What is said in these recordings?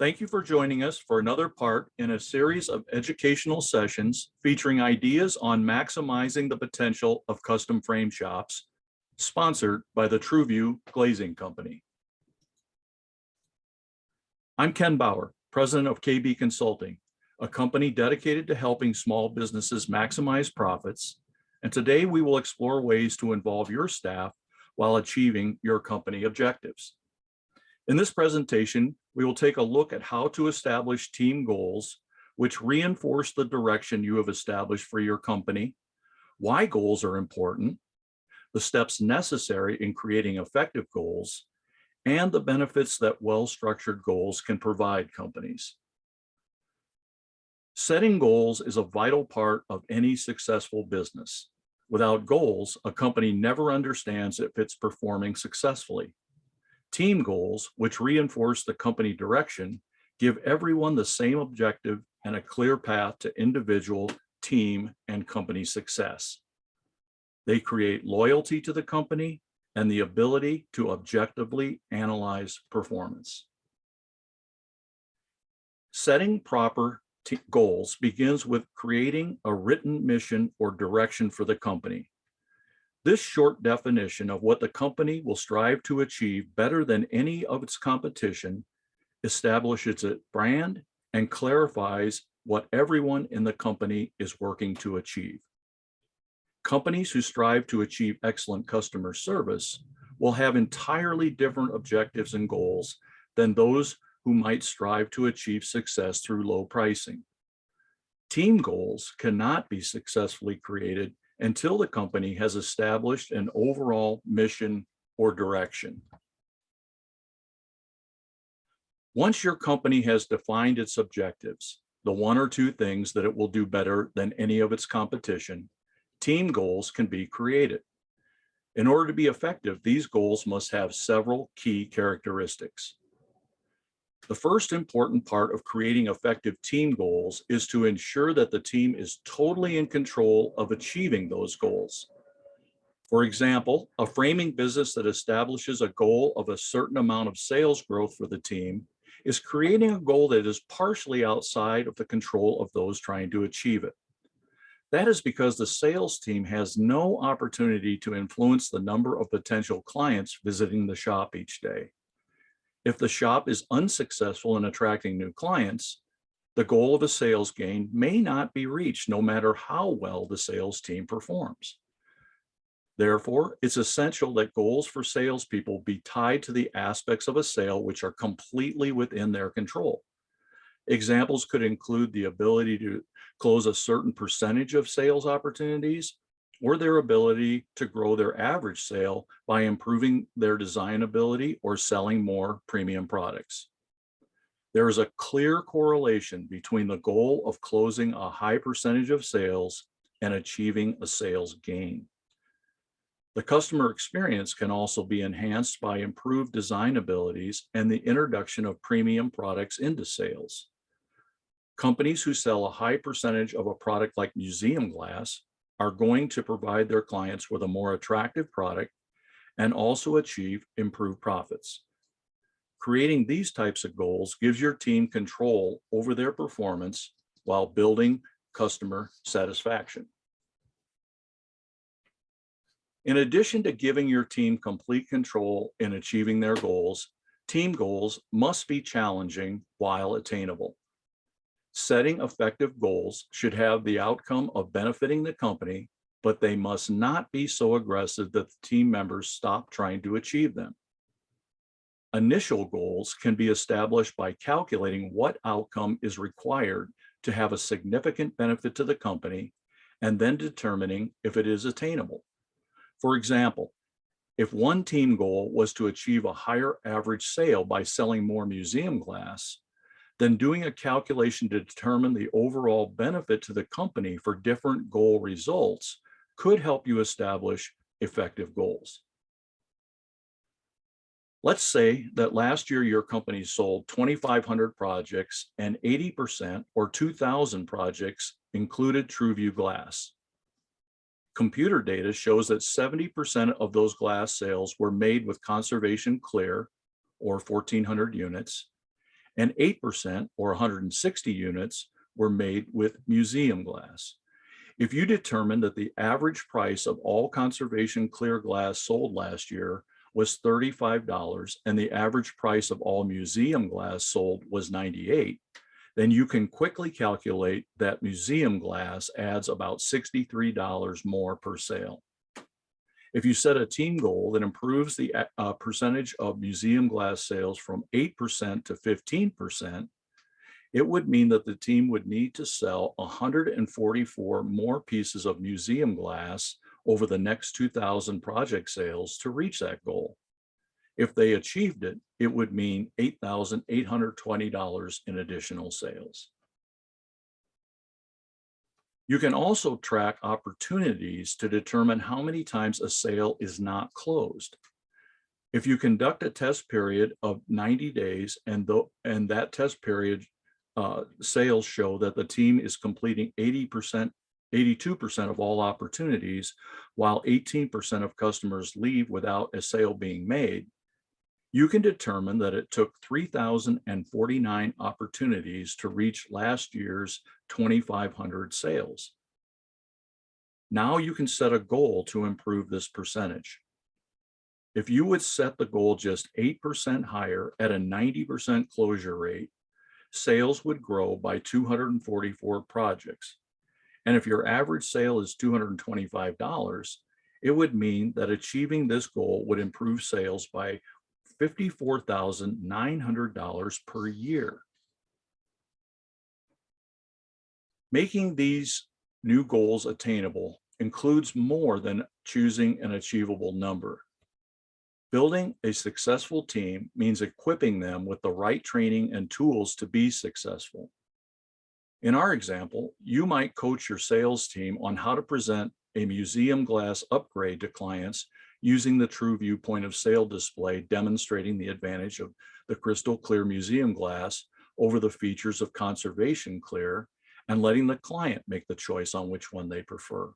Thank you for joining us for another part in a series of educational sessions featuring ideas on maximizing the potential of custom frame shops, sponsored by the TrueView Glazing Company. I'm Ken Baur, president of KB Consulting, a company dedicated to helping small businesses maximize profits. And today we will explore ways to involve your staff while achieving your company objectives. In this presentation, we will take a look at how to establish team goals, which reinforce the direction you have established for your company, why goals are important, the steps necessary in creating effective goals, and the benefits that well-structured goals can provide companies. Setting goals is a vital part of any successful business. Without goals, a company never understands if it's performing successfully. Team goals, which reinforce the company direction, give everyone the same objective and a clear path to individual, team, and company success. They create loyalty to the company and the ability to objectively analyze performance. Setting proper goals begins with creating a written mission or direction for the company. This short definition of what the company will strive to achieve better than any of its competition establishes its brand and clarifies what everyone in the company is working to achieve. Companies who strive to achieve excellent customer service will have entirely different objectives and goals than those who might strive to achieve success through low pricing. Team goals cannot be successfully created until the company has established an overall mission or direction. Once your company has defined its objectives, the one or two things that it will do better than any of its competition, team goals can be created. In order to be effective, these goals must have several key characteristics. The first important part of creating effective team goals is to ensure that the team is totally in control of achieving those goals. For example, a framing business that establishes a goal of a certain amount of sales growth for the team is creating a goal that is partially outside of the control of those trying to achieve it. That is because the sales team has no opportunity to influence the number of potential clients visiting the shop each day. If the shop is unsuccessful in attracting new clients, the goal of a sales gain may not be reached no matter how well the sales team performs. Therefore, it's essential that goals for salespeople be tied to the aspects of a sale which are completely within their control. Examples could include the ability to close a certain percentage of sales opportunities, or their ability to grow their average sale by improving their design ability or selling more premium products. There is a clear correlation between the goal of closing a high percentage of sales and achieving a sales gain. The customer experience can also be enhanced by improved design abilities and the introduction of premium products into sales. Companies who sell a high percentage of a product like museum glass are going to provide their clients with a more attractive product and also achieve improved profits. Creating these types of goals gives your team control over their performance while building customer satisfaction. In addition to giving your team complete control in achieving their goals, team goals must be challenging while attainable. Setting effective goals should have the outcome of benefiting the company, but they must not be so aggressive that the team members stop trying to achieve them. Initial goals can be established by calculating what outcome is required to have a significant benefit to the company, and then determining if it is attainable. For example, if one team goal was to achieve a higher average sale by selling more museum glass, then doing a calculation to determine the overall benefit to the company for different goal results could help you establish effective goals. Let's say that last year your company sold 2,500 projects and 80% or 2,000 projects included TrueView glass. Computer data shows that 70% of those glass sales were made with conservation clear, or 1,400 units, and 8% or 160 units were made with museum glass. If you determine that the average price of all conservation clear glass sold last year was $35 and the average price of all museum glass sold was $98, then you can quickly calculate that museum glass adds about $63 more per sale. If you set a team goal that improves the percentage of museum glass sales from 8% to 15%, it would mean that the team would need to sell 144 more pieces of museum glass over the next 2,000 project sales to reach that goal. If they achieved it, it would mean $8,820 in additional sales. You can also track opportunities to determine how many times a sale is not closed. If you conduct a test period of 90 days and that test period sales show that the team is completing 82% of all opportunities, while 18% of customers leave without a sale being made, you can determine that it took 3,049 opportunities to reach last year's 2,500 sales. Now you can set a goal to improve this percentage. If you would set the goal just 8% higher at a 90% closure rate, sales would grow by 244 projects. And if your average sale is $225, it would mean that achieving this goal would improve sales by $54,900 per year. Making these new goals attainable includes more than choosing an achievable number. Building a successful team means equipping them with the right training and tools to be successful. In our example, you might coach your sales team on how to present a museum glass upgrade to clients using the TrueView point of sale display demonstrating the advantage of the crystal clear museum glass over the features of conservation clear and letting the client make the choice on which one they prefer.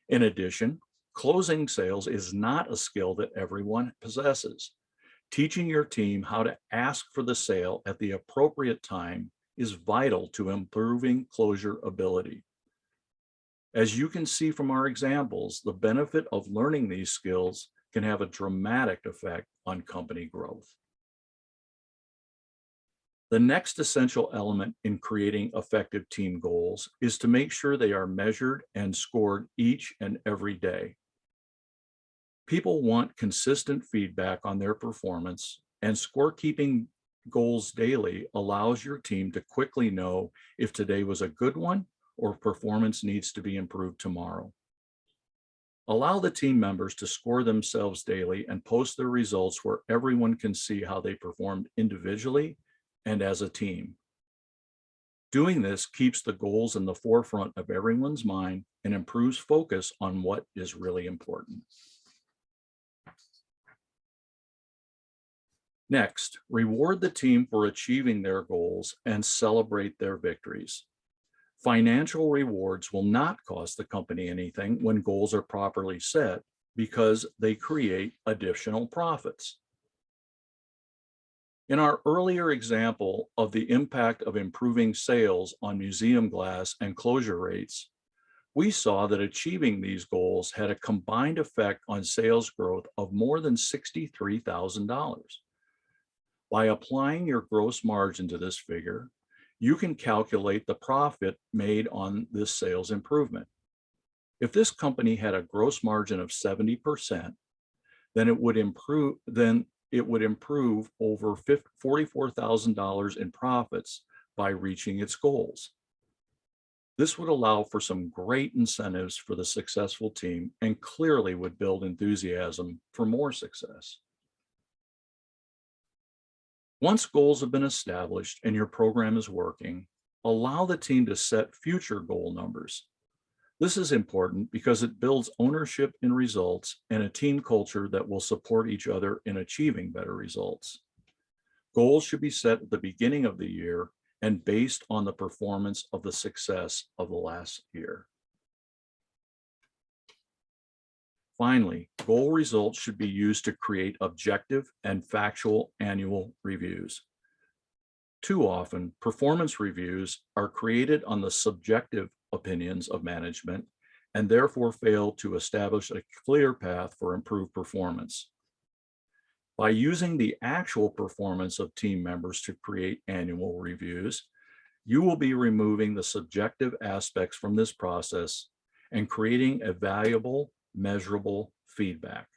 In addition, closing sales is not a skill that everyone possesses. Teaching your team how to ask for the sale at the appropriate time is vital to improving closure ability. As you can see from our examples, the benefit of learning these skills can have a dramatic effect on company growth. The next essential element in creating effective team goals is to make sure they are measured and scored each and every day. People want consistent feedback on their performance, and scorekeeping goals daily allows your team to quickly know if today was a good one or performance needs to be improved tomorrow. Allow the team members to score themselves daily and post their results where everyone can see how they performed individually and as a team. Doing this keeps the goals in the forefront of everyone's mind and improves focus on what is really important. Next, reward the team for achieving their goals and celebrate their victories. Financial rewards will not cost the company anything when goals are properly set because they create additional profits. In our earlier example of the impact of improving sales on museum glass and closure rates, we saw that achieving these goals had a combined effect on sales growth of more than $63,000. By applying your gross margin to this figure, you can calculate the profit made on this sales improvement. If this company had a gross margin of 70%, then it would improve over $44,000 in profits by reaching its goals. This would allow for some great incentives for the successful team and clearly would build enthusiasm for more success. Once goals have been established and your program is working, allow the team to set future goal numbers. This is important because it builds ownership in results and a team culture that will support each other in achieving better results. Goals should be set at the beginning of the year and based on the performance of the success of the last year. Finally, goal results should be used to create objective and factual annual reviews. Too often, performance reviews are created on the subjective opinions of management and therefore fail to establish a clear path for improved performance. By using the actual performance of team members to create annual reviews, you will be removing the subjective aspects from this process and creating a valuable, measurable feedback.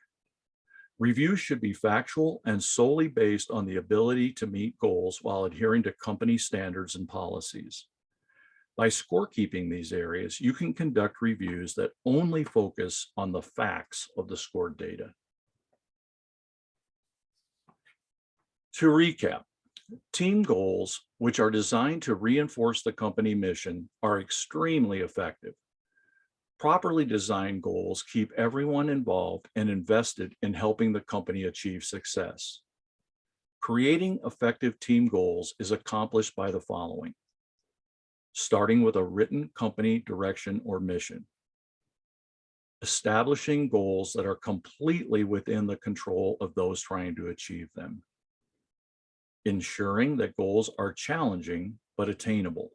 Reviews should be factual and solely based on the ability to meet goals while adhering to company standards and policies. By scorekeeping these areas, you can conduct reviews that only focus on the facts of the scored data. To recap, team goals, which are designed to reinforce the company mission, are extremely effective. Properly designed goals keep everyone involved and invested in helping the company achieve success. Creating effective team goals is accomplished by the following: starting with a written company direction or mission, establishing goals that are completely within the control of those trying to achieve them, ensuring that goals are challenging but attainable,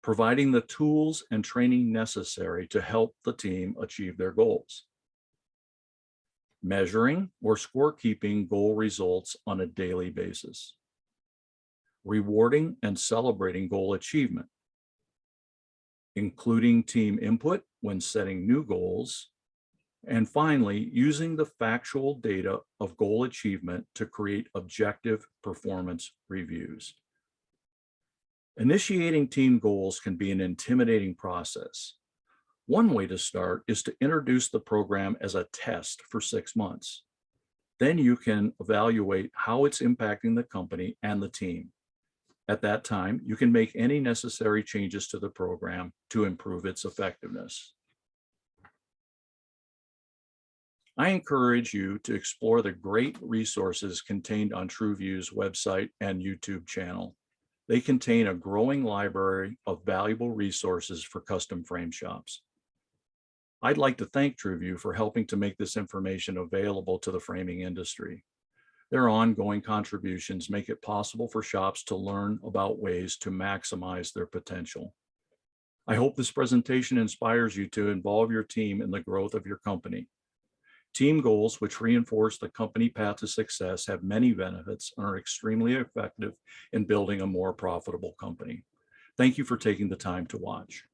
providing the tools and training necessary to help the team achieve their goals, measuring or scorekeeping goal results on a daily basis, rewarding and celebrating goal achievement, including team input when setting new goals, and finally, using the factual data of goal achievement to create objective performance reviews. Initiating team goals can be an intimidating process. One way to start is to introduce the program as a test for 6 months. Then you can evaluate how it's impacting the company and the team. At that time, you can make any necessary changes to the program to improve its effectiveness. I encourage you to explore the great resources contained on TrueView's website and YouTube channel. They contain a growing library of valuable resources for custom frame shops. I'd like to thank TrueView for helping to make this information available to the framing industry. Their ongoing contributions make it possible for shops to learn about ways to maximize their potential. I hope this presentation inspires you to involve your team in the growth of your company. Team goals, which reinforce the company path to success, have many benefits and are extremely effective in building a more profitable company. Thank you for taking the time to watch.